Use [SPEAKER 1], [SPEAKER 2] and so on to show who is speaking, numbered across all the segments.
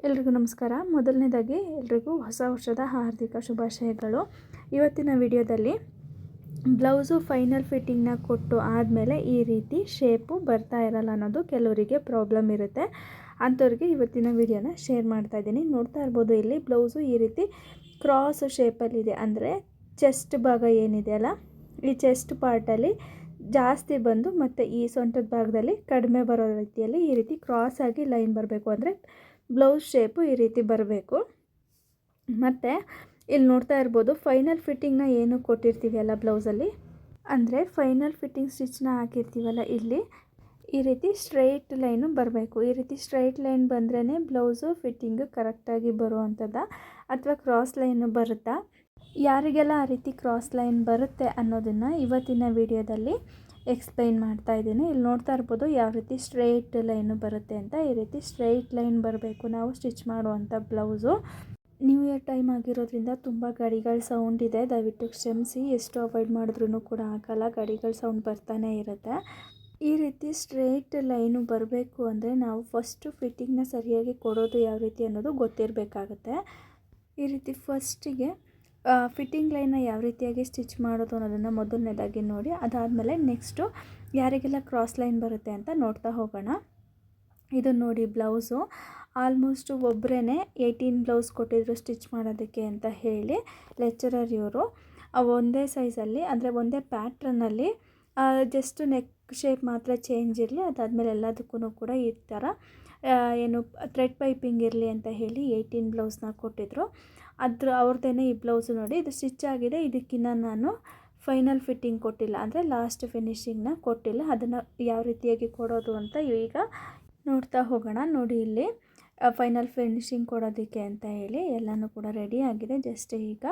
[SPEAKER 1] ಎಲ್ರಿಗೂ ನಮಸ್ಕಾರ. ಮೊದಲನೇದಾಗಿ ಎಲ್ರಿಗೂ ಹೊಸ ವರ್ಷದ ಹಾರ್ದಿಕ ಶುಭಾಶಯಗಳು. ಇವತ್ತಿನ ವಿಡಿಯೋದಲ್ಲಿ ಬ್ಲೌಸು ಫೈನಲ್ ಫಿಟ್ಟಿಂಗ್ನ ಕೊಟ್ಟು ಆದಮೇಲೆ ಈ ರೀತಿ ಶೇಪು ಬರ್ತಾ ಇರಲ್ಲ ಅನ್ನೋದು ಕೆಲವರಿಗೆ ಪ್ರಾಬ್ಲಮ್ ಇರುತ್ತೆ. ಅಂಥವ್ರಿಗೆ ಇವತ್ತಿನ ವಿಡಿಯೋನ ಶೇರ್ ಮಾಡ್ತಾ ಇದ್ದೀನಿ. ನೋಡ್ತಾ ಇರ್ಬೋದು, ಇಲ್ಲಿ ಬ್ಲೌಸು ಈ ರೀತಿ ಕ್ರಾಸ್ ಶೇಪಲ್ಲಿದೆ. ಅಂದರೆ ಚೆಸ್ಟ್ ಭಾಗ ಏನಿದೆಯಲ್ಲ, ಈ ಚೆಸ್ಟ್ ಪಾರ್ಟಲ್ಲಿ ಜಾಸ್ತಿ ಬಂದು ಮತ್ತು ಈ ಸೊಂಟದ ಭಾಗದಲ್ಲಿ ಕಡಿಮೆ ಬರೋ ರೀತಿಯಲ್ಲಿ ಈ ರೀತಿ ಕ್ರಾಸ್ ಆಗಿ ಲೈನ್ ಬರಬೇಕು. ಅಂದರೆ ಬ್ಲೌಸ್ ಶೇಪು ಈ ರೀತಿ ಬರಬೇಕು. ಮತ್ತು ಇಲ್ಲಿ ನೋಡ್ತಾ ಇರ್ಬೋದು, ಫೈನಲ್ ಫಿಟ್ಟಿಂಗ್ನ ಏನು ಕೊಟ್ಟಿರ್ತೀವಿ ಅಲ್ಲ ಬ್ಲೌಸಲ್ಲಿ, ಅಂದರೆ ಫೈನಲ್ ಫಿಟ್ಟಿಂಗ್ ಸ್ಟಿಚ್ನ ಹಾಕಿರ್ತೀವಲ್ಲ, ಇಲ್ಲಿ ಈ ರೀತಿ ಸ್ಟ್ರೈಟ್ ಲೈನು ಬರಬೇಕು. ಈ ರೀತಿ ಸ್ಟ್ರೈಟ್ ಲೈನ್ ಬಂದ್ರೇ ಬ್ಲೌಸು ಫಿಟ್ಟಿಂಗು ಕರೆಕ್ಟಾಗಿ ಬರುವಂಥದ್ದು. ಅಥವಾ ಕ್ರಾಸ್ ಲೈನು ಬರುತ್ತಾ, ಯಾರಿಗೆಲ್ಲ ಆ ರೀತಿ ಕ್ರಾಸ್ ಲೈನ್ ಬರುತ್ತೆ ಅನ್ನೋದನ್ನು ಇವತ್ತಿನ ವಿಡಿಯೋದಲ್ಲಿ ಎಕ್ಸ್ಪ್ಲೈನ್ ಮಾಡ್ತಾ ಇದ್ದೀನಿ. ಇಲ್ಲಿ ನೋಡ್ತಾ ಇರ್ಬೋದು ಯಾವ ರೀತಿ ಸ್ಟ್ರೈಟ್ ಲೈನು ಬರುತ್ತೆ ಅಂತ. ಈ ರೀತಿ ಸ್ಟ್ರೈಟ್ ಲೈನ್ ಬರಬೇಕು ನಾವು ಸ್ಟಿಚ್ ಮಾಡುವಂಥ ಬ್ಲೌಸು. ನ್ಯೂ ಇಯರ್ ಟೈಮ್ ಆಗಿರೋದ್ರಿಂದ ತುಂಬ ಗಾಡಿಗಳ ಸೌಂಡ್ ಇದೆ, ದಯವಿಟ್ಟು ಕ್ಷಮಿಸಿ. ಎಷ್ಟು ಅವಾಯ್ಡ್ ಮಾಡಿದ್ರೂ ಕೂಡ ಆಗಲ್ಲ, ಗಾಡಿಗಳ ಸೌಂಡ್ ಬರ್ತಾನೆ ಇರುತ್ತೆ. ಈ ರೀತಿ ಸ್ಟ್ರೈಟ್ ಲೈನು ಬರಬೇಕು ಅಂದರೆ ನಾವು ಫಸ್ಟು ಫಿಟ್ಟಿಂಗ್ನ ಸರಿಯಾಗಿ ಕೊಡೋದು ಯಾವ ರೀತಿ ಅನ್ನೋದು ಗೊತ್ತಿರಬೇಕಾಗತ್ತೆ. ಈ ರೀತಿ ಫಸ್ಟಿಗೆ ಫಿಟ್ಟಿಂಗ್ ಲೈನ್ನ ಯಾವ ರೀತಿಯಾಗಿ ಸ್ಟಿಚ್ ಮಾಡೋದು ಅನ್ನೋದನ್ನು ಮೊದಲನೇದಾಗಿ ನೋಡಿ. ಅದಾದಮೇಲೆ ನೆಕ್ಸ್ಟು ಯಾರಿಗೆಲ್ಲ ಕ್ರಾಸ್ ಲೈನ್ ಬರುತ್ತೆ ಅಂತ ನೋಡ್ತಾ ಹೋಗೋಣ. ಇದು ನೋಡಿ ಬ್ಲೌಸು ಆಲ್ಮೋಸ್ಟು ಒಬ್ಬರೇ 18 ಬ್ಲೌಸ್ ಕೊಟ್ಟಿದ್ರು ಸ್ಟಿಚ್ ಮಾಡೋದಕ್ಕೆ ಅಂತ ಹೇಳಿ ಲೆಕ್ಚರರ್ ಇವರು. ಒಂದೇ ಸೈಜಲ್ಲಿ ಅಂದರೆ ಒಂದೇ ಪ್ಯಾಟ್ರನ್ನಲ್ಲಿ ಜಸ್ಟ್ ನೆಕ್ ಶೇಪ್ ಮಾತ್ರ ಚೇಂಜ್ ಇರಲಿ, ಅದಾದಮೇಲೆ ಎಲ್ಲದಕ್ಕೂ ಕೂಡ ಈ ಥರ ಏನು ಥ್ರೆಡ್ ಪೈಪಿಂಗ್ ಇರಲಿ ಅಂತ ಹೇಳಿ 18 ಬ್ಲೌಸ್ನ ಕೊಟ್ಟಿದ್ರು. ಅವ್ರದ್ದೇನೆ ಈ ಬ್ಲೌಸು ನೋಡಿ, ಇದು ಸ್ಟಿಚ್ ಆಗಿದೆ. ಇದಕ್ಕಿನ್ನ ನಾನು ಫೈನಲ್ ಫಿಟ್ಟಿಂಗ್ ಕೊಟ್ಟಿಲ್ಲ, ಅಂದರೆ ಲಾಸ್ಟ್ ಫಿನಿಶಿಂಗ್ನ ಕೊಟ್ಟಿಲ್ಲ. ಅದನ್ನು ಯಾವ ರೀತಿಯಾಗಿ ಕೊಡೋದು ಅಂತ ಈಗ ನೋಡ್ತಾ ಹೋಗೋಣ. ನೋಡಿ, ಇಲ್ಲಿ ಫೈನಲ್ ಫಿನಿಶಿಂಗ್ ಕೊಡೋದಕ್ಕೆ ಅಂತ ಹೇಳಿ ಎಲ್ಲನೂ ಕೂಡ ರೆಡಿ ಆಗಿದೆ. ಜಸ್ಟ್ ಈಗ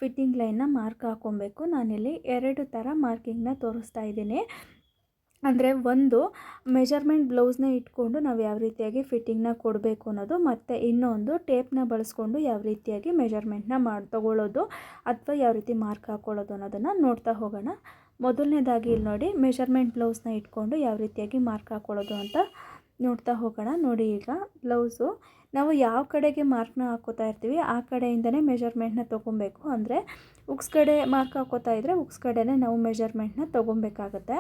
[SPEAKER 1] ಫಿಟ್ಟಿಂಗ್ ಲೈನ್ನ ಮಾರ್ಕ್ ಹಾಕ್ಕೊಬೇಕು. ನಾನಿಲ್ಲಿ 2 ಥರ ಮಾರ್ಕಿಂಗ್ನ ತೋರಿಸ್ತಾ ಇದ್ದೀನಿ. ಅಂದರೆ ಒಂದು ಮೆಜರ್ಮೆಂಟ್ ಬ್ಲೌಸ್ನ ಇಟ್ಕೊಂಡು ನಾವು ಯಾವ ರೀತಿಯಾಗಿ ಫಿಟ್ಟಿಂಗ್ನ ಕೊಡಬೇಕು ಅನ್ನೋದು, ಮತ್ತು ಇನ್ನೊಂದು ಟೇಪ್ನ ಬಳಸ್ಕೊಂಡು ಯಾವ ರೀತಿಯಾಗಿ ಮೆಜರ್ಮೆಂಟ್ನ ತೊಗೊಳ್ಳೋದು ಅಥವಾ ಯಾವ ರೀತಿ ಮಾರ್ಕ್ ಹಾಕ್ಕೊಳ್ಳೋದು ಅನ್ನೋದನ್ನು ನೋಡ್ತಾ ಹೋಗೋಣ. ಮೊದಲನೇದಾಗಿ ಇಲ್ಲಿ ನೋಡಿ, ಮೆಜರ್ಮೆಂಟ್ ಬ್ಲೌಸ್ನ ಇಟ್ಕೊಂಡು ಯಾವ ರೀತಿಯಾಗಿ ಮಾರ್ಕ್ ಹಾಕ್ಕೊಳ್ಳೋದು ಅಂತ ನೋಡ್ತಾ ಹೋಗೋಣ. ನೋಡಿ, ಈಗ ಬ್ಲೌಸು ನಾವು ಯಾವ ಕಡೆಗೆ ಮಾರ್ಕ್ನ ಹಾಕ್ಕೋತಾ ಇರ್ತೀವಿ ಆ ಕಡೆಯಿಂದನೇ ಮೆಜರ್ಮೆಂಟ್ನ ತೊಗೊಬೇಕು. ಅಂದರೆ ಉಕ್ಸ್ ಕಡೆ ಮಾರ್ಕ್ ಹಾಕ್ಕೋತಾ ಇದ್ದರೆ ಉಕ್ಸ್ ಕಡೆನೇ ನಾವು ಮೆಜರ್ಮೆಂಟ್ನ ತೊಗೊಬೇಕಾಗತ್ತೆ.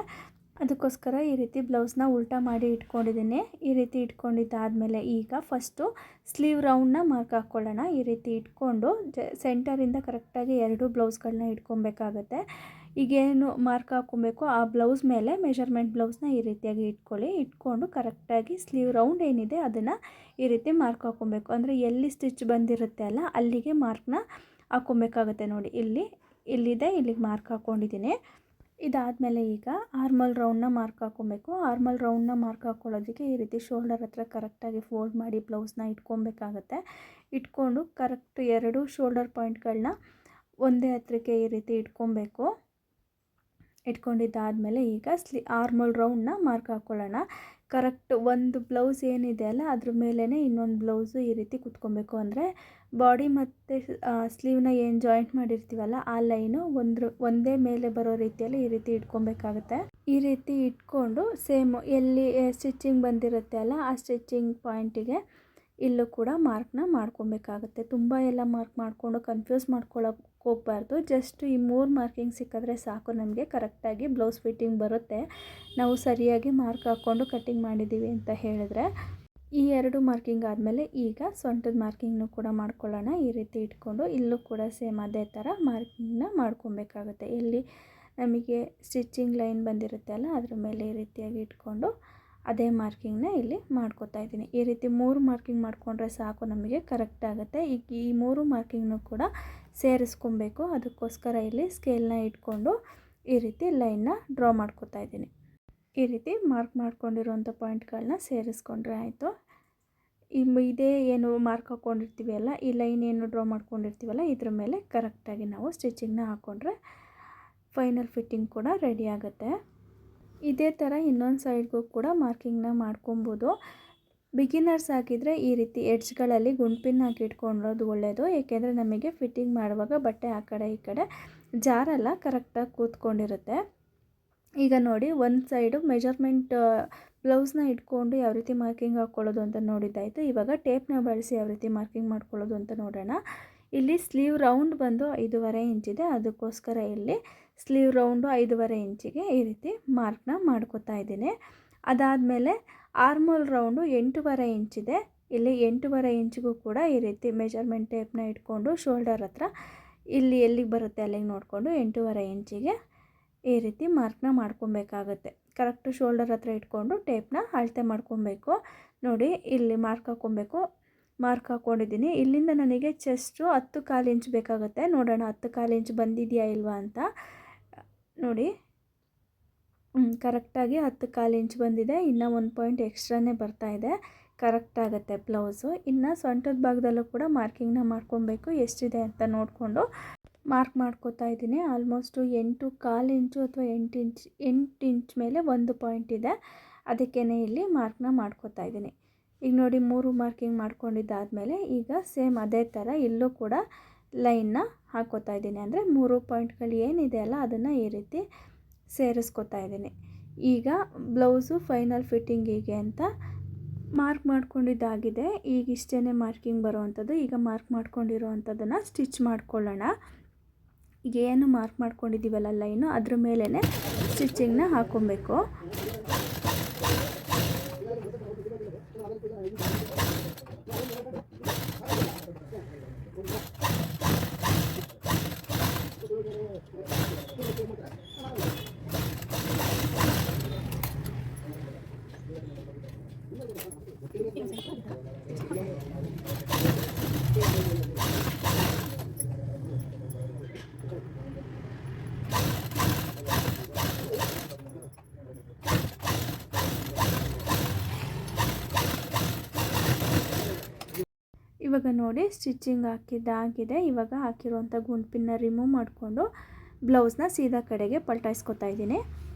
[SPEAKER 1] ಅದಕ್ಕೋಸ್ಕರ ಈ ರೀತಿ ಬ್ಲೌಸ್ನ ಉಲ್ಟಾ ಮಾಡಿ ಇಟ್ಕೊಂಡಿದ್ದೀನಿ. ಈ ರೀತಿ ಇಟ್ಕೊಂಡಿದ್ದಾದಮೇಲೆ ಈಗ ಫಸ್ಟು ಸ್ಲೀವ್ ರೌಂಡ್ನ ಮಾರ್ಕ್ ಹಾಕ್ಕೊಳ್ಳೋಣ. ಈ ರೀತಿ ಇಟ್ಕೊಂಡು ಸೆಂಟರಿಂದ ಕರೆಕ್ಟಾಗಿ 2 ಬ್ಲೌಸ್ಗಳನ್ನ ಇಟ್ಕೊಬೇಕಾಗತ್ತೆ. ಈಗೇನು ಮಾರ್ಕ್ ಹಾಕ್ಕೊಬೇಕು ಆ ಬ್ಲೌಸ್ ಮೇಲೆ ಮೆಜರ್ಮೆಂಟ್ ಬ್ಲೌಸ್ನ ಈ ರೀತಿಯಾಗಿ ಇಟ್ಕೊಂಡು ಕರೆಕ್ಟಾಗಿ ಸ್ಲೀವ್ ರೌಂಡ್ ಏನಿದೆ ಅದನ್ನು ಈ ರೀತಿ ಮಾರ್ಕ್ ಹಾಕ್ಕೊಬೇಕು. ಅಂದರೆ ಎಲ್ಲಿ ಸ್ಟಿಚ್ ಬಂದಿರುತ್ತೆ ಅಲ್ಲ ಅಲ್ಲಿಗೆ ಮಾರ್ಕ್ನ ಹಾಕ್ಕೊಬೇಕಾಗತ್ತೆ. ನೋಡಿ, ಇಲ್ಲಿದೆ, ಇಲ್ಲಿಗೆ ಮಾರ್ಕ್ ಹಾಕ್ಕೊಂಡಿದ್ದೀನಿ. ಇದಾದಮೇಲೆ ಈಗ ಆರ್ಮಲ್ ರೌಂಡ್ನ ಮಾರ್ಕ್ ಹಾಕ್ಕೊಬೇಕು. ಆರ್ಮಲ್ ರೌಂಡ್ನ ಮಾರ್ಕ್ ಹಾಕ್ಕೊಳ್ಳೋದಕ್ಕೆ ಈ ರೀತಿ ಶೋಲ್ಡರ್ ಹತ್ರ ಕರೆಕ್ಟಾಗಿ ಫೋಲ್ಡ್ ಮಾಡಿ ಬ್ಲೌಸ್ನ ಇಟ್ಕೊಬೇಕಾಗತ್ತೆ. ಇಟ್ಕೊಂಡು ಕರೆಕ್ಟ್ 2 ಶೋಲ್ಡರ್ ಪಾಯಿಂಟ್ಗಳನ್ನ ಒಂದೇ ಹತ್ರಕ್ಕೆ ಈ ರೀತಿ ಇಟ್ಕೊಬೇಕು. ಇಟ್ಕೊಂಡಿದ್ದಾದಮೇಲೆ ಈಗ ಆರ್ಮಲ್ ರೌಂಡ್ನ ಮಾರ್ಕ್ ಹಾಕ್ಕೊಳ್ಳೋಣ. ಕರೆಕ್ಟ್ ಒಂದು ಬ್ಲೌಸ್ ಏನಿದೆ ಅಲ್ಲ ಅದ್ರ ಮೇಲೇ ಇನ್ನೊಂದು ಬ್ಲೌಸು ಈ ರೀತಿ ಕುತ್ಕೊಬೇಕು. ಅಂದರೆ ಬಾಡಿ ಮತ್ತು ಸ್ಲೀವ್ನ ಏನು ಜಾಯಿಂಟ್ ಮಾಡಿರ್ತೀವಲ್ಲ ಆ ಲೈನು ಒಂದೇ ಮೇಲೆ ಬರೋ ರೀತಿಯಲ್ಲಿ ಈ ರೀತಿ ಇಟ್ಕೊಬೇಕಾಗುತ್ತೆ. ಈ ರೀತಿ ಇಟ್ಕೊಂಡು ಸೇಮ್ ಎಲ್ಲಿ ಸ್ಟಿಚಿಂಗ್ ಬಂದಿರುತ್ತೆ ಅಲ್ಲ ಆ ಸ್ಟಿಚಿಂಗ್ ಪಾಯಿಂಟಿಗೆ ಇಲ್ಲೂ ಕೂಡ ಮಾರ್ಕ್ನ ಮಾಡ್ಕೊಬೇಕಾಗುತ್ತೆ. ತುಂಬ ಎಲ್ಲ ಮಾರ್ಕ್ ಮಾಡಿಕೊಂಡು ಕನ್ಫ್ಯೂಸ್ ಮಾಡ್ಕೊಳ್ಳೋಕೆ ಹೋಗಬಾರ್ದು. ಜಸ್ಟ್ ಈ 3 ಮಾರ್ಕಿಂಗ್ ಸಿಕ್ಕಿದ್ರೆ ಸಾಕು, ನಮಗೆ ಕರೆಕ್ಟಾಗಿ ಬ್ಲೌಸ್ ಫಿಟ್ಟಿಂಗ್ ಬರುತ್ತೆ. ನಾವು ಸರಿಯಾಗಿ ಮಾರ್ಕ್ ಹಾಕ್ಕೊಂಡು ಕಟ್ಟಿಂಗ್ ಮಾಡಿದ್ದೀವಿ ಅಂತ ಹೇಳಿದ್ರೆ. ಈ 2 ಮಾರ್ಕಿಂಗ್ ಆದಮೇಲೆ ಈಗ ಸೊಂಟದ ಮಾರ್ಕಿಂಗ್ನು ಕೂಡ ಮಾಡ್ಕೊಳ್ಳೋಣ. ಈ ರೀತಿ ಇಟ್ಕೊಂಡು ಇಲ್ಲೂ ಕೂಡ ಸೇಮ್ ಅದೇ ಥರ ಮಾರ್ಕಿಂಗ್ನ ಮಾಡ್ಕೊಬೇಕಾಗುತ್ತೆ. ಎಲ್ಲಿ ನಮಗೆ ಸ್ಟಿಚಿಂಗ್ ಲೈನ್ ಬಂದಿರುತ್ತೆ ಅಲ್ಲ ಅದ್ರ ಮೇಲೆ ಈ ರೀತಿಯಾಗಿ ಇಟ್ಕೊಂಡು ಅದೇ ಮಾರ್ಕಿಂಗ್ನ ಇಲ್ಲಿ ಮಾಡ್ಕೋತಾ ಇದ್ದೀನಿ. ಈ ರೀತಿ 3 ಮಾರ್ಕಿಂಗ್ ಮಾಡಿಕೊಂಡ್ರೆ ಸಾಕು, ನಮಗೆ ಕರೆಕ್ಟ್ ಆಗುತ್ತೆ. ಈಗ ಈ 3 ಮಾರ್ಕಿಂಗ್ನು ಕೂಡ ಸೇರಿಸ್ಕೊಬೇಕು. ಅದಕ್ಕೋಸ್ಕರ ಇಲ್ಲಿ ಸ್ಕೇಲ್ನ ಇಟ್ಕೊಂಡು ಈ ರೀತಿ ಲೈನ್ನ ಡ್ರಾ ಮಾಡ್ಕೋತಾ ಇದ್ದೀನಿ. ಈ ರೀತಿ ಮಾರ್ಕ್ ಮಾಡ್ಕೊಂಡಿರೋಂಥ ಪಾಯಿಂಟ್ಗಳನ್ನ ಸೇರಿಸ್ಕೊಂಡ್ರೆ ಆಯಿತು. ಇದೇ ಏನು ಮಾರ್ಕ್ ಹಾಕ್ಕೊಂಡಿರ್ತೀವಿ ಅಲ್ಲ, ಈ ಲೈನ್ ಏನು ಡ್ರಾ ಮಾಡ್ಕೊಂಡಿರ್ತೀವಲ್ಲ ಇದ್ರ ಮೇಲೆ ಕರೆಕ್ಟಾಗಿ ನಾವು ಸ್ಟಿಚಿಂಗ್ನ ಹಾಕ್ಕೊಂಡ್ರೆ ಫೈನಲ್ ಫಿಟ್ಟಿಂಗ್ ಕೂಡ ರೆಡಿ ಆಗುತ್ತೆ. ಇದೇ ಥರ ಇನ್ನೊಂದು ಸೈಡ್ಗೂ ಕೂಡ ಮಾರ್ಕಿಂಗ್ನ ಮಾಡ್ಕೊಬೋದು. ಬಿಗಿನರ್ಸ್ ಆಗಿದ್ದರೆ ಈ ರೀತಿ ಎಡ್ಜ್ಗಳಲ್ಲಿ ಗುಂಡ್ಪಿನ್ ಹಾಕಿ ಇಟ್ಕೊಳ್ಳೋದು ಒಳ್ಳೆಯದು. ಏಕೆಂದರೆ ನಮಗೆ ಫಿಟ್ಟಿಂಗ್ ಮಾಡುವಾಗ ಬಟ್ಟೆ ಆ ಕಡೆ ಈ ಕಡೆ ಜಾರಲ್ಲ, ಕರೆಕ್ಟಾಗಿ ಕೂತ್ಕೊಂಡಿರುತ್ತೆ. ಈಗ ನೋಡಿ, ಒಂದು ಸೈಡು ಮೆಜರ್ಮೆಂಟ್ ಬ್ಲೌಸ್ನ ಇಟ್ಕೊಂಡು ಯಾವ ರೀತಿ ಮಾರ್ಕಿಂಗ್ ಹಾಕ್ಕೊಳ್ಳೋದು ಅಂತ ನೋಡಿದ್ದಾಯಿತು. ಇವಾಗ ಟೇಪ್ನ ಬಳಸಿ ಯಾವ ರೀತಿ ಮಾರ್ಕಿಂಗ್ ಮಾಡ್ಕೊಳ್ಳೋದು ಅಂತ ನೋಡೋಣ. ಇಲ್ಲಿ ಸ್ಲೀವ್ ರೌಂಡ್ ಬಂದು 5.5 ಇಂಚಿದೆ, ಅದಕ್ಕೋಸ್ಕರ ಇಲ್ಲಿ ಸ್ಲೀವ್ ರೌಂಡು 5.5 ಇಂಚಿಗೆ ಈ ರೀತಿ ಮಾರ್ಕ್ನ ಮಾಡ್ಕೋತಾ ಇದ್ದೀನಿ. ಅದಾದಮೇಲೆ ಆರ್ಮೋಲ್ ರೌಂಡು 8.5 ಇಂಚಿದೆ. ಇಲ್ಲಿ 8.5 ಇಂಚಿಗೂ ಕೂಡ ಈ ರೀತಿ ಮೆಜರ್ಮೆಂಟ್ ಟೇಪ್ನ ಇಟ್ಕೊಂಡು ಶೋಲ್ಡರ್ ಹತ್ರ ಇಲ್ಲಿ ಎಲ್ಲಿಗೆ ಬರುತ್ತೆ ಅಲ್ಲಿಗೆ ನೋಡಿಕೊಂಡು 8.5 ಇಂಚಿಗೆ ಈ ರೀತಿ ಮಾರ್ಕ್ನ ಮಾಡ್ಕೊಬೇಕಾಗುತ್ತೆ. ಕರೆಕ್ಟು ಶೋಲ್ಡರ್ ಹತ್ರ ಇಟ್ಕೊಂಡು ಟೇಪ್ನ ಅಳತೆ ಮಾಡ್ಕೊಬೇಕು. ನೋಡಿ ಇಲ್ಲಿ ಮಾರ್ಕ್ ಹಾಕ್ಕೊಬೇಕು. ಮಾರ್ಕ್ ಹಾಕ್ಕೊಂಡಿದ್ದೀನಿ. ಇಲ್ಲಿಂದ ನನಗೆ ಚೆಸ್ಟು 10.25 ಇಂಚ್ ಬೇಕಾಗುತ್ತೆ. ನೋಡೋಣ 10.25 ಇಂಚ್ ಬಂದಿದೆಯಾ ಇಲ್ವಾ ಅಂತ ನೋಡಿ. ಕರೆಕ್ಟಾಗಿ 10.25 ಇಂಚ್ ಬಂದಿದೆ. ಇನ್ನು 1 ಪಾಯಿಂಟ್ ಎಕ್ಸ್ಟ್ರಾನೇ ಬರ್ತಾಯಿದೆ. ಕರೆಕ್ಟ್ ಆಗುತ್ತೆ ಬ್ಲೌಸು. ಇನ್ನು ಸೊಂಟದ ಭಾಗದಲ್ಲೂ ಕೂಡ ಮಾರ್ಕಿಂಗ್ನ ಮಾಡ್ಕೊಬೇಕು. ಎಷ್ಟಿದೆ ಅಂತ ನೋಡಿಕೊಂಡು ಮಾರ್ಕ್ ಮಾಡ್ಕೋತಾ ಇದ್ದೀನಿ. ಆಲ್ಮೋಸ್ಟು 8.25 ಇಂಚು ಅಥವಾ 8 ಇಂಚ್ ಮೇಲೆ 1 ಪಾಯಿಂಟ್ ಇದೆ, ಅದಕ್ಕೇ ಇಲ್ಲಿ ಮಾರ್ಕ್ನ ಮಾಡ್ಕೋತಾ ಇದ್ದೀನಿ. ಈಗ ನೋಡಿ 3 ಮಾರ್ಕಿಂಗ್ ಮಾಡ್ಕೊಂಡಿದ್ದಾದಮೇಲೆ ಈಗ ಸೇಮ್ ಅದೇ ಥರ ಇಲ್ಲೂ ಕೂಡ ಲೈನ್ನ ಹಾಕ್ಕೋತಾ ಇದ್ದೀನಿ. ಅಂದರೆ 3 ಪಾಯಿಂಟ್ಗಳು ಏನಿದೆ ಅಲ್ಲ ಅದನ್ನು ಈ ರೀತಿ ಸೇರಿಸ್ಕೋತಾ ಇದ್ದೀನಿ. ಈಗ ಬ್ಲೌಸು ಫೈನಲ್ ಫಿಟ್ಟಿಂಗಿಗೆ ಅಂತ ಮಾರ್ಕ್ ಮಾಡ್ಕೊಂಡಿದ್ದಾಗಿದೆ. ಈಗ ಇಷ್ಟೇ ಮಾರ್ಕಿಂಗ್ ಬರೋವಂಥದ್ದು. ಈಗ ಮಾರ್ಕ್ ಮಾಡ್ಕೊಂಡಿರೋ ಅಂಥದ್ದನ್ನು ಸ್ಟಿಚ್ ಮಾಡ್ಕೊಳ್ಳೋಣ. ಈಗ ಏನು ಮಾರ್ಕ್ ಮಾಡ್ಕೊಂಡಿದ್ದೀವಲ್ಲ ಲೈನು, ಅದ್ರ ಮೇಲೇ ಸ್ಟಿಚಿಂಗ್ನ ಹಾಕ್ಕೊಬೇಕು. ಇವಾಗ ನೋಡಿ ಸ್ಟಿಚಿಂಗ್ ಹಾಕಿದ್ದಾಗಿದೆ. ಇವಾಗ ಹಾಕಿರುವಂಥ ಗುಂಪಿನ ರಿಮೂವ್ ಮಾಡಿಕೊಂಡು ಬ್ಲೌಸ್ನ ಸೀದಾ ಕಡೆಗೆ ಪಲ್ಟಾಯಿಸ್ಕೊತಾ ಇದ್ದೀನಿ.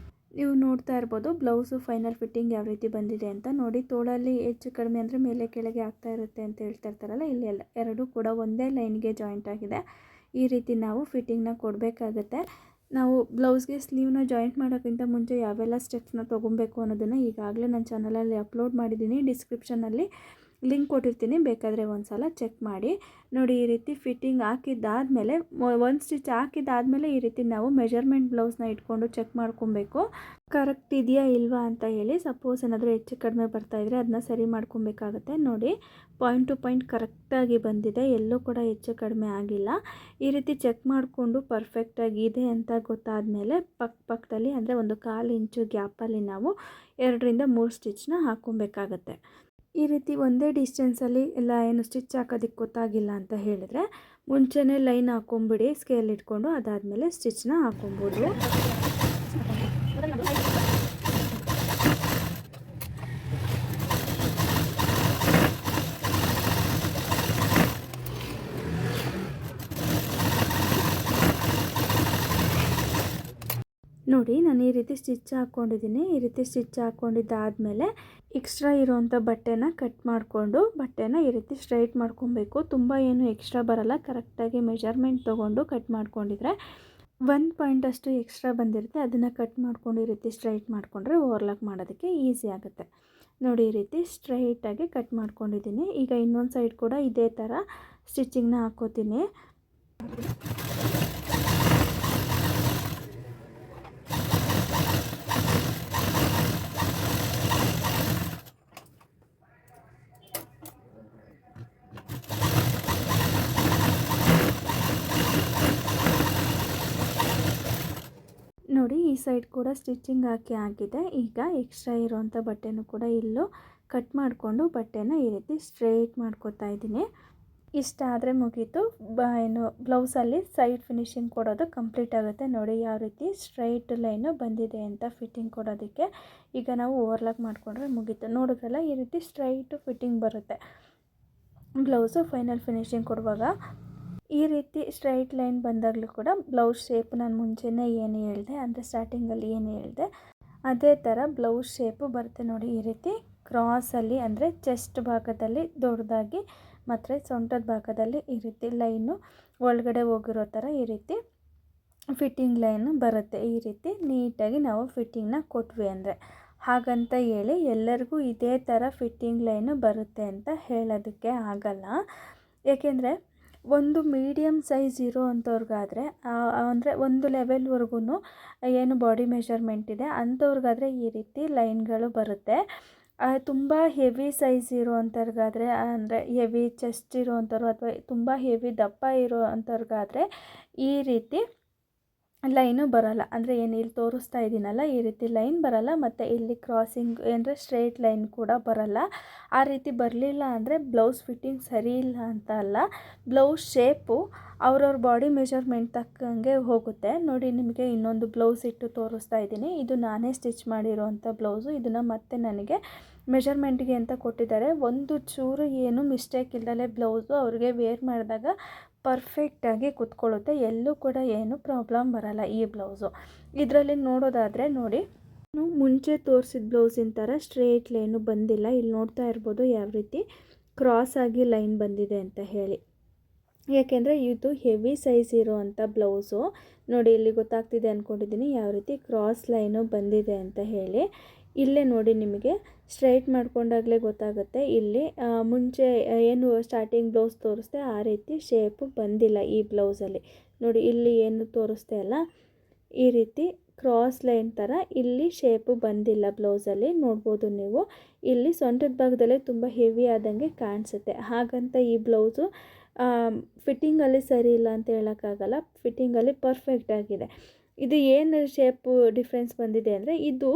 [SPEAKER 1] ನೀವು ನೋಡ್ತಾ ಇರ್ಬೋದು ಬ್ಲೌಸು ಫೈನಲ್ ಫಿಟ್ಟಿಂಗ್ ಯಾವ ರೀತಿ ಬಂದಿದೆ ಅಂತ. ನೋಡಿ ತೋಳಲ್ಲಿ ಹೆಚ್ಚು ಕಡಿಮೆ ಅಂದರೆ ಮೇಲೆ ಕೆಳಗೆ ಆಗ್ತಾ ಇರುತ್ತೆ ಅಂತ ಹೇಳ್ತಾ ಇರ್ತಾರಲ್ಲ, ಇಲ್ಲಿ ಎರಡೂ ಕೂಡ ಒಂದೇ ಲೈನ್ಗೆ ಜಾಯಿಂಟ್ ಆಗಿದೆ. ಈ ರೀತಿ ನಾವು ಫಿಟ್ಟಿಂಗ್ನ ಕೊಡಬೇಕಾಗತ್ತೆ. ನಾವು ಬ್ಲೌಸ್ಗೆ ಸ್ಲೀವ್ನ ಜಾಯಿಂಟ್ ಮಾಡೋಕ್ಕಿಂತ ಮುಂಚೆ ಯಾವೆಲ್ಲ ಸ್ಟೆಪ್ಸ್ನ ತೊಗೊಬೇಕು ಅನ್ನೋದನ್ನು ಈಗಾಗಲೇ ನನ್ನ ಚಾನಲಲ್ಲಿ ಅಪ್ಲೋಡ್ ಮಾಡಿದ್ದೀನಿ. ಡಿಸ್ಕ್ರಿಪ್ಷನಲ್ಲಿ ಲಿಂಕ್ ಕೊಟ್ಟಿರ್ತೀನಿ, ಬೇಕಾದರೆ ಒಂದು ಸಲ ಚೆಕ್ ಮಾಡಿ. ನೋಡಿ ಈ ರೀತಿ ಫಿಟ್ಟಿಂಗ್ ಹಾಕಿದ್ದಾದಮೇಲೆ ಒಂದು ಸ್ಟಿಚ್ ಹಾಕಿದ್ದಾದಮೇಲೆ ಈ ರೀತಿ ನಾವು ಮೆಜರ್ಮೆಂಟ್ ಬ್ಲೌಸ್ನ ಇಟ್ಕೊಂಡು ಚೆಕ್ ಮಾಡ್ಕೊಬೇಕು, ಕರೆಕ್ಟ್ ಇದೆಯಾ ಇಲ್ವಾ ಅಂತ ಹೇಳಿ. ಸಪೋಸ್ ಏನಾದರೂ ಹೆಚ್ಚು ಕಡಿಮೆ ಬರ್ತಾಯಿದ್ರೆ ಅದನ್ನ ಸರಿ ಮಾಡ್ಕೊಬೇಕಾಗತ್ತೆ. ನೋಡಿ ಪಾಯಿಂಟ್ ಟು ಪಾಯಿಂಟ್ ಕರೆಕ್ಟಾಗಿ ಬಂದಿದೆ, ಎಲ್ಲೂ ಕೂಡ ಹೆಚ್ಚು ಕಡಿಮೆ ಆಗಿಲ್ಲ. ಈ ರೀತಿ ಚೆಕ್ ಮಾಡಿಕೊಂಡು ಪರ್ಫೆಕ್ಟಾಗಿ ಇದೆ ಅಂತ ಗೊತ್ತಾದಮೇಲೆ ಪಕ್ಕದಲ್ಲಿ ಅಂದರೆ 1/4 ಇಂಚು ಗ್ಯಾಪಲ್ಲಿ ನಾವು 2ರಿಂದ 3 ಸ್ಟಿಚ್ನ ಹಾಕ್ಕೊಬೇಕಾಗತ್ತೆ. ಈ ರೀತಿ ಒಂದೇ ಡಿಸ್ಟೆನ್ಸಲ್ಲಿ ಎಲ್ಲ ಏನು ಸ್ಟಿಚ್ ಹಾಕೋದಕ್ಕೆ ಗೊತ್ತಾಗಿಲ್ಲ ಅಂತ ಹೇಳಿದ್ರೆ ಮುಂಚೆನೇ ಲೈನ್ ಹಾಕ್ಕೊಂಬಿಡಿ ಸ್ಕೇಲ್ ಇಟ್ಕೊಂಡು. ಅದಾದಮೇಲೆ ಸ್ಟಿಚ್ನ ಹಾಕ್ಕೊಬೋದು. ನೋಡಿ ನಾನು ಈ ರೀತಿ ಸ್ಟಿಚ್ ಹಾಕ್ಕೊಂಡಿದ್ದೀನಿ. ಈ ರೀತಿ ಸ್ಟಿಚ್ ಹಾಕ್ಕೊಂಡಿದ್ದಾದಮೇಲೆ ಎಕ್ಸ್ಟ್ರಾ ಇರೋವಂಥ ಬಟ್ಟೆನ ಕಟ್ ಮಾಡಿಕೊಂಡು ಬಟ್ಟೆನ ಈ ರೀತಿ ಸ್ಟ್ರೈಟ್ ಮಾಡ್ಕೊಬೇಕು. ತುಂಬ ಏನು ಎಕ್ಸ್ಟ್ರಾ ಬರಲ್ಲ, ಕರೆಕ್ಟಾಗಿ ಮೆಜರ್ಮೆಂಟ್ ತೊಗೊಂಡು ಕಟ್ ಮಾಡ್ಕೊಂಡಿದ್ರೆ 1 ಪಾಯಿಂಟ್ ಅಷ್ಟು ಎಕ್ಸ್ಟ್ರಾ ಬಂದಿರುತ್ತೆ, ಅದನ್ನು ಕಟ್ ಮಾಡ್ಕೊಂಡು ಈ ರೀತಿ ಸ್ಟ್ರೈಟ್ ಮಾಡಿಕೊಂಡ್ರೆ ಓವರ್ಲಾಕ್ ಮಾಡೋದಕ್ಕೆ ಈಸಿ ಆಗುತ್ತೆ. ನೋಡಿ ಈ ರೀತಿ ಸ್ಟ್ರೈಟಾಗಿ ಕಟ್ ಮಾಡ್ಕೊಂಡಿದ್ದೀನಿ. ಈಗ ಇನ್ನೊಂದು ಸೈಡ್ ಕೂಡ ಇದೇ ಥರ ಸ್ಟಿಚಿಂಗ್ನ ಹಾಕ್ಕೋತೀನಿ. ನೋಡಿ ಈ ಸೈಡ್ ಕೂಡ ಸ್ಟಿಚಿಂಗ್ ಆಗಿದೆ. ಈಗ ಎಕ್ಸ್ಟ್ರಾ ಇರೋವಂಥ ಬಟ್ಟೆನೂ ಕೂಡ ಇಲ್ಲೂ ಕಟ್ ಮಾಡಿಕೊಂಡು ಬಟ್ಟೆನ ಈ ರೀತಿ ಸ್ಟ್ರೈಟ್ ಮಾಡ್ಕೋತಾ ಇದ್ದೀನಿ. ಇಷ್ಟ ಆದರೆ ಮುಗೀತು. ಏನು ಬ್ಲೌಸಲ್ಲಿ ಸೈಡ್ ಫಿನಿಶಿಂಗ್ ಕೊಡೋದು ಕಂಪ್ಲೀಟ್ ಆಗುತ್ತೆ. ನೋಡಿ ಯಾವ ರೀತಿ ಸ್ಟ್ರೈಟ್ ಲೈನು ಬಂದಿದೆ ಅಂತ ಫಿಟ್ಟಿಂಗ್ ಕೊಡೋದಕ್ಕೆ. ಈಗ ನಾವು ಓವರ್ಲಾಕ್ ಮಾಡಿಕೊಂಡ್ರೆ ಮುಗೀತು. ನೋಡಿದ್ರಲ್ಲ ಈ ರೀತಿ ಸ್ಟ್ರೈಟು ಫಿಟ್ಟಿಂಗ್ ಬರುತ್ತೆ ಬ್ಲೌಸು ಫೈನಲ್ ಫಿನಿಶಿಂಗ್ ಕೊಡುವಾಗ. ಈ ರೀತಿ ಸ್ಟ್ರೈಟ್ ಲೈನ್ ಬಂದಾಗಲೂ ಕೂಡ ಬ್ಲೌಸ್ ಶೇಪ್ ನಾನು ಮುಂಚೆನೇ ಏನು ಹೇಳಿದೆ ಅಂದರೆ ಸ್ಟಾರ್ಟಿಂಗಲ್ಲಿ ಏನು ಹೇಳಿದೆ ಅದೇ ಥರ ಬ್ಲೌಸ್ ಶೇಪು ಬರುತ್ತೆ. ನೋಡಿ ಈ ರೀತಿ ಕ್ರಾಸಲ್ಲಿ ಅಂದರೆ ಚೆಸ್ಟ್ ಭಾಗದಲ್ಲಿ ದೊಡ್ಡದಾಗಿ ಮತ್ತು ಸೊಂಟದ ಭಾಗದಲ್ಲಿ ಈ ರೀತಿ ಲೈನು ಒಳಗಡೆ ಹೋಗಿರೋ ಥರ ಈ ರೀತಿ ಫಿಟ್ಟಿಂಗ್ ಲೈನು ಬರುತ್ತೆ. ಈ ರೀತಿ ನೀಟಾಗಿ ನಾವು ಫಿಟ್ಟಿಂಗ್ನ ಕೊಟ್ವಿ ಅಂದರೆ ಹಾಗಂತ ಹೇಳಿ ಎಲ್ಲರಿಗೂ ಇದೇ ಥರ ಫಿಟ್ಟಿಂಗ್ ಲೈನು ಬರುತ್ತೆ ಅಂತ ಹೇಳೋದಕ್ಕೆ ಆಗಲ್ಲ. ಏಕೆಂದರೆ ಒಂದು ಮೀಡಿಯಮ್ ಸೈಜ್ ಇರೋ ಅಂಥವ್ರಿಗಾದರೆ ಅಂದರೆ ಒಂದು ಲೆವೆಲ್ವರೆಗೂ ಏನು ಬಾಡಿ ಮೆಷರ್ಮೆಂಟ್ ಇದೆ ಅಂಥವ್ರಿಗಾದರೆ ಈ ರೀತಿ ಲೈನ್ಗಳು ಬರುತ್ತೆ. ತುಂಬ ಹೆವಿ ಸೈಜ್ ಇರೋ ಅಂಥವ್ರಿಗಾದರೆ ಅಂದರೆ ಹೆವಿ ಚೆಸ್ಟ್ ಇರೋ ಅಂಥವ್ರು ಅಥವಾ ತುಂಬ ಹೆವಿ ದಪ್ಪ ಇರೋ ಅಂಥವ್ರಿಗಾದರೆ ಈ ರೀತಿ ಲೈನು ಬರೋಲ್ಲ. ಅಂದರೆ ಏನು ಇಲ್ಲಿ ತೋರಿಸ್ತಾ ಇದ್ದೀನಲ್ಲ ಈ ರೀತಿ ಲೈನ್ ಬರೋಲ್ಲ, ಮತ್ತು ಇಲ್ಲಿ ಕ್ರಾಸಿಂಗ್ ಅಂದರೆ ಸ್ಟ್ರೇಟ್ ಲೈನ್ ಕೂಡ ಬರೋಲ್ಲ. ಆ ರೀತಿ ಬರಲಿಲ್ಲ ಅಂದರೆ ಬ್ಲೌಸ್ ಫಿಟ್ಟಿಂಗ್ ಸರಿ ಇಲ್ಲ ಅಂತ ಅಲ್ಲ, ಬ್ಲೌಸ್ ಶೇಪು ಅವ್ರವ್ರ ಬಾಡಿ ಮೆಷರ್ಮೆಂಟ್ ತಕ್ಕಂಗೆ ಹೋಗುತ್ತೆ. ನೋಡಿ, ನಿಮಗೆ ಇನ್ನೊಂದು ಬ್ಲೌಸ್ ಇಟ್ಟು ತೋರಿಸ್ತಾ ಇದ್ದೀನಿ. ಇದು ನಾನೇ ಸ್ಟಿಚ್ ಮಾಡಿರೋವಂಥ ಬ್ಲೌಸು. ಇದನ್ನು ಮತ್ತೆ ನನಗೆ ಮೆಷರ್ಮೆಂಟ್ಗೆ ಅಂತ ಕೊಟ್ಟಿದ್ದಾರೆ. ಒಂದು ಚೂರು ಏನು ಮಿಸ್ಟೇಕ್ ಇಲ್ಲದಲೇ ಬ್ಲೌಸು ಅವ್ರಿಗೆ ವೇರ್ ಮಾಡಿದಾಗ ಪರ್ಫೆಕ್ಟಾಗಿ ಕೂತ್ಕೊಳ್ಳುತ್ತೆ. ಎಲ್ಲೂ ಕೂಡ ಏನು ಪ್ರಾಬ್ಲಮ್ ಬರಲ್ಲ ಈ ಬ್ಲೌಸು. ಇದರಲ್ಲಿ ನೋಡೋದಾದರೆ ನೋಡಿ, ಮುಂಚೆ ತೋರಿಸಿದ ಬ್ಲೌಸಿನ ಥರ ಸ್ಟ್ರೇಟ್ ಲೈನು ಬಂದಿಲ್ಲ. ಇಲ್ಲಿ ನೋಡ್ತಾ ಇರ್ಬೋದು ಯಾವ ರೀತಿ ಕ್ರಾಸ್ ಆಗಿ ಲೈನ್ ಬಂದಿದೆ ಅಂತ ಹೇಳಿ. ಏಕೆಂದರೆ ಇದು ಹೆವಿ ಸೈಜ್ ಇರೋವಂಥ ಬ್ಲೌಸು. ನೋಡಿ, ಇಲ್ಲಿ ಗೊತ್ತಾಗ್ತಿದೆ ಅಂದ್ಕೊಂಡಿದ್ದೀನಿ ಯಾವ ರೀತಿ ಕ್ರಾಸ್ ಲೈನು ಬಂದಿದೆ ಅಂತ ಹೇಳಿ. ಇಲ್ಲೇ ನೋಡಿ, ನಿಮಗೆ ಸ್ಟ್ರೈಟ್ ಮಾಡ್ಕೊಂಡಾಗಲೇ ಗೊತ್ತಾಗುತ್ತೆ. ಇಲ್ಲಿ ಮುಂಚೆ ಏನು ಸ್ಟಾರ್ಟಿಂಗ್ ಬ್ಲೌಸ್ ತೋರಿಸ್ದೆ ಆ ರೀತಿ ಶೇಪು ಬಂದಿಲ್ಲ ಈ ಬ್ಲೌಸಲ್ಲಿ. ನೋಡಿ, ಇಲ್ಲಿ ಏನು ತೋರಿಸ್ದೆ ಅಲ್ಲ ಈ ರೀತಿ ಕ್ರಾಸ್ ಲೈನ್ ಥರ ಇಲ್ಲಿ ಶೇಪು ಬಂದಿಲ್ಲ ಬ್ಲೌಸಲ್ಲಿ. ನೋಡ್ಬೋದು ನೀವು, ಇಲ್ಲಿ ಸೊಂಟದ ಭಾಗದಲ್ಲೇ ತುಂಬ ಹೆವಿ ಆದಂಗೆ ಕಾಣಿಸುತ್ತೆ. ಹಾಗಂತ ಈ ಬ್ಲೌಸು ಫಿಟ್ಟಿಂಗಲ್ಲಿ ಸರಿ ಇಲ್ಲ ಅಂತ ಹೇಳೋಕ್ಕಾಗಲ್ಲ. ಫಿಟ್ಟಿಂಗಲ್ಲಿ ಪರ್ಫೆಕ್ಟ್ ಆಗಿದೆ. ಇದು ಏನು ಶೇಪು ಡಿಫ್ರೆನ್ಸ್ ಬಂದಿದೆ ಅಂದರೆ, ಇದು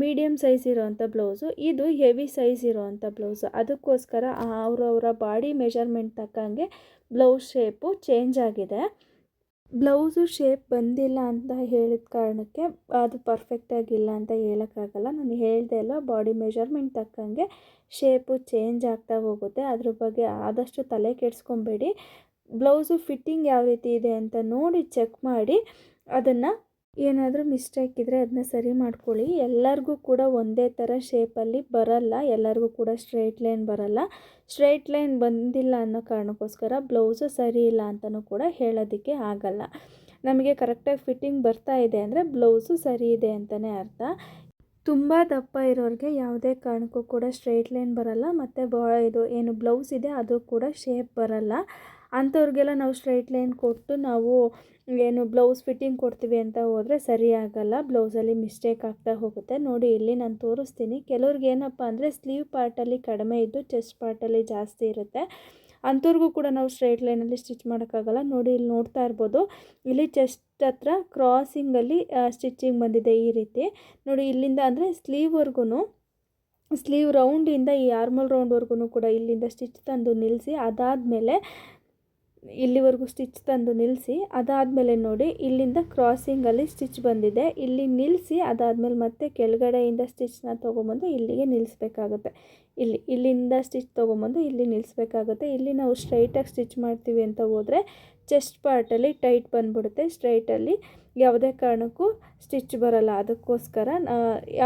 [SPEAKER 1] ಮೀಡಿಯಮ್ ಸೈಜ್ ಇರೋವಂಥ ಬ್ಲೌಸು, ಇದು ಹೆವಿ ಸೈಜ್ ಇರೋವಂಥ ಬ್ಲೌಸು. ಅದಕ್ಕೋಸ್ಕರ ಅವರವರ ಬಾಡಿ ಮೆಷರ್ಮೆಂಟ್ ತಕ್ಕಂಗೆ ಬ್ಲೌಸ್ ಶೇಪು ಚೇಂಜ್ ಆಗಿದೆ. ಬ್ಲೌಸು ಶೇಪ್ ಬಂದಿಲ್ಲ ಅಂತ ಹೇಳಿದ ಕಾರಣಕ್ಕೆ ಅದು ಪರ್ಫೆಕ್ಟಾಗಿಲ್ಲ ಅಂತ ಹೇಳೋಕ್ಕಾಗಲ್ಲ. ನಾನು ಹೇಳಿದೆ ಅಲ್ಲ, ಬಾಡಿ ಮೆಷರ್ಮೆಂಟ್ ತಕ್ಕಂಗೆ ಶೇಪು ಚೇಂಜ್ ಆಗ್ತಾ ಹೋಗುತ್ತೆ. ಅದ್ರ ಬಗ್ಗೆ ಆದಷ್ಟು ತಲೆ ಕೆಡಿಸ್ಕೊಬೇಡಿ. ಬ್ಲೌಸು ಫಿಟ್ಟಿಂಗ್ ಯಾವ ರೀತಿ ಇದೆ ಅಂತ ನೋಡಿ ಚೆಕ್ ಮಾಡಿ, ಅದನ್ನು ಏನಾದರೂ ಮಿಸ್ಟೇಕ್ ಇದ್ದರೆ ಅದನ್ನ ಸರಿ ಮಾಡ್ಕೊಳ್ಳಿ. ಎಲ್ಲರಿಗೂ ಕೂಡ ಒಂದೇ ಥರ ಶೇಪಲ್ಲಿ ಬರಲ್ಲ, ಎಲ್ಲರಿಗೂ ಕೂಡ ಸ್ಟ್ರೈಟ್ ಲೈನ್ ಬರಲ್ಲ. ಸ್ಟ್ರೈಟ್ ಲೈನ್ ಬಂದಿಲ್ಲ ಅನ್ನೋ ಕಾರಣಕ್ಕೋಸ್ಕರ ಬ್ಲೌಸು ಸರಿ ಇಲ್ಲ ಅಂತಲೂ ಕೂಡ ಹೇಳೋದಕ್ಕೆ ಆಗಲ್ಲ. ನಮಗೆ ಕರೆಕ್ಟಾಗಿ ಫಿಟ್ಟಿಂಗ್ ಬರ್ತಾ ಇದೆ ಅಂದರೆ ಬ್ಲೌಸು ಸರಿ ಇದೆ ಅಂತಲೇ ಅರ್ಥ. ತುಂಬ ದಪ್ಪ ಇರೋರಿಗೆ ಯಾವುದೇ ಕಾರಣಕ್ಕೂ ಕೂಡ ಸ್ಟ್ರೈಟ್ ಲೈನ್ ಬರಲ್ಲ, ಮತ್ತು ಇದು ಏನು ಬ್ಲೌಸ್ ಇದೆ ಅದು ಕೂಡ ಶೇಪ್ ಬರಲ್ಲ. ಅಂಥವ್ರಿಗೆಲ್ಲ ನಾವು ಸ್ಟ್ರೈಟ್ ಲೈನ್ ಕೊಟ್ಟು ನಾವು ಏನು ಬ್ಲೌಸ್ ಫಿಟ್ಟಿಂಗ್ ಕೊಡ್ತೀವಿ ಅಂತ ಹೋದರೆ ಸರಿ ಆಗಲ್ಲ. ಬ್ಲೌಸಲ್ಲಿ ಮಿಸ್ಟೇಕ್ ಆಗ್ತಾ ಹೋಗುತ್ತೆ. ನೋಡಿ, ಇಲ್ಲಿ ನಾನು ತೋರಿಸ್ತೀನಿ. ಕೆಲವ್ರಿಗೆ ಏನಪ್ಪ ಅಂದರೆ ಸ್ಲೀವ್ ಪಾರ್ಟಲ್ಲಿ ಕಡಿಮೆ ಇದ್ದು ಚೆಸ್ಟ್ ಪಾರ್ಟಲ್ಲಿ ಜಾಸ್ತಿ ಇರುತ್ತೆ. ಅಂಥವ್ರಿಗೂ ಕೂಡ ನಾವು ಸ್ಟ್ರೈಟ್ ಲೈನಲ್ಲಿ ಸ್ಟಿಚ್ ಮಾಡೋಕ್ಕಾಗಲ್ಲ. ನೋಡಿ, ಇಲ್ಲಿ ನೋಡ್ತಾ ಇರ್ಬೋದು, ಇಲ್ಲಿ ಚೆಸ್ಟ್ ಹತ್ರ ಕ್ರಾಸಿಂಗಲ್ಲಿ ಸ್ಟಿಚಿಂಗ್ ಬಂದಿದೆ ಈ ರೀತಿ. ನೋಡಿ, ಇಲ್ಲಿಂದ ಅಂದರೆ ಸ್ಲೀವ್ ರೌಂಡಿಂದ ಈ ಆರ್ಮಲ್ ರೌಂಡ್ವರೆಗೂ ಕೂಡ ಇಲ್ಲಿಂದ ಸ್ಟಿಚ್ ತಂದು ನಿಲ್ಲಿಸಿ, ಅದಾದಮೇಲೆ ಇಲ್ಲಿವರೆಗೂ ಸ್ಟಿಚ್ ತಂದು ನಿಲ್ಲಿಸಿ, ಅದಾದಮೇಲೆ ನೋಡಿ ಇಲ್ಲಿಂದ ಕ್ರಾಸಿಂಗಲ್ಲಿ ಸ್ಟಿಚ್ ಬಂದಿದೆ. ಇಲ್ಲಿ ನಿಲ್ಲಿಸಿ ಅದಾದಮೇಲೆ ಮತ್ತೆ ಕೆಳಗಡೆಯಿಂದ ಸ್ಟಿಚ್ನ ತೊಗೊಂಬಂದು ಇಲ್ಲಿಗೆ ನಿಲ್ಲಿಸ್ಬೇಕಾಗುತ್ತೆ. ಇಲ್ಲಿಂದ ಸ್ಟಿಚ್ ತೊಗೊಂಬಂದು ಇಲ್ಲಿ ನಿಲ್ಲಿಸ್ಬೇಕಾಗುತ್ತೆ. ಇಲ್ಲಿ ನಾವು ಸ್ಟ್ರೈಟಾಗಿ ಸ್ಟಿಚ್ ಮಾಡ್ತೀವಿ ಅಂತ ಹೋದರೆ ಚೆಸ್ಟ್ ಪಾರ್ಟಲ್ಲಿ ಟೈಟ್ ಬಂದುಬಿಡುತ್ತೆ. ಸ್ಟ್ರೈಟಲ್ಲಿ ಯಾವುದೇ ಕಾರಣಕ್ಕೂ ಸ್ಟಿಚ್ ಬರಲ್ಲ. ಅದಕ್ಕೋಸ್ಕರ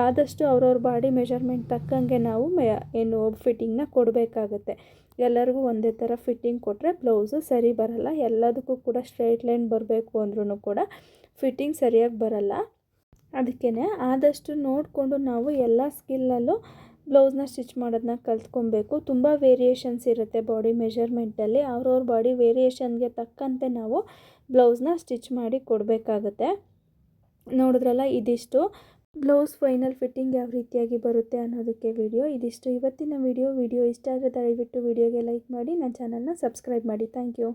[SPEAKER 1] ಆದಷ್ಟು ಅವ್ರವ್ರ ಬಾಡಿ ಮೆಷರ್ಮೆಂಟ್ ತಕ್ಕಂಗೆ ನಾವು ಏನು ಫಿಟ್ಟಿಂಗ್ನ ಕೊಡಬೇಕಾಗುತ್ತೆ. ಎಲ್ಲರಿಗೂ ಒಂದೇ ಥರ ಫಿಟ್ಟಿಂಗ್ ಕೊಟ್ಟರೆ ಬ್ಲೌಸು ಸರಿ ಬರಲ್ಲ. ಎಲ್ಲದಕ್ಕೂ ಕೂಡ ಸ್ಟ್ರೈಟ್ ಲೈನ್ ಬರಬೇಕು ಅಂದ್ರೂ ಕೂಡ ಫಿಟ್ಟಿಂಗ್ ಸರಿಯಾಗಿ ಬರಲ್ಲ. ಅದಕ್ಕೇ ಆದಷ್ಟು ನೋಡಿಕೊಂಡು ನಾವು ಎಲ್ಲ ಸ್ಕಿಲ್ಲಲ್ಲೂ ಬ್ಲೌಸ್ನ ಸ್ಟಿಚ್ ಮಾಡೋದನ್ನ ಕಲ್ತ್ಕೊಬೇಕು. ತುಂಬ ವೇರಿಯೇಷನ್ಸ್ ಇರುತ್ತೆ ಬಾಡಿ ಮೆಷರ್ಮೆಂಟಲ್ಲಿ. ಅವ್ರವ್ರ ಬಾಡಿ ವೇರಿಯೇಷನ್ಗೆ ತಕ್ಕಂತೆ ನಾವು ಬ್ಲೌಸ್ನ ಸ್ಟಿಚ್ ಮಾಡಿ ಕೊಡಬೇಕಾಗುತ್ತೆ. ನೋಡಿದ್ರಲ್ಲ, ಇದಿಷ್ಟು ಬ್ಲೌಸ್ ಫೈನಲ್ ಫಿಟ್ಟಿಂಗ್ ಯಾವ ರೀತಿಯಾಗಿ ಬರುತ್ತೆ ಅನ್ನೋದಕ್ಕೆ ಇದಿಷ್ಟು ಇವತ್ತಿನ ವಿಡಿಯೋ ಇಷ್ಟ ಆದರೆ ದಯವಿಟ್ಟು ವಿಡಿಯೋಗೆ ಲೈಕ್ ಮಾಡಿ, ನನ್ನ ಚಾನಲ್ನ ಸಬ್ಸ್ಕ್ರೈಬ್ ಮಾಡಿ. Thank you.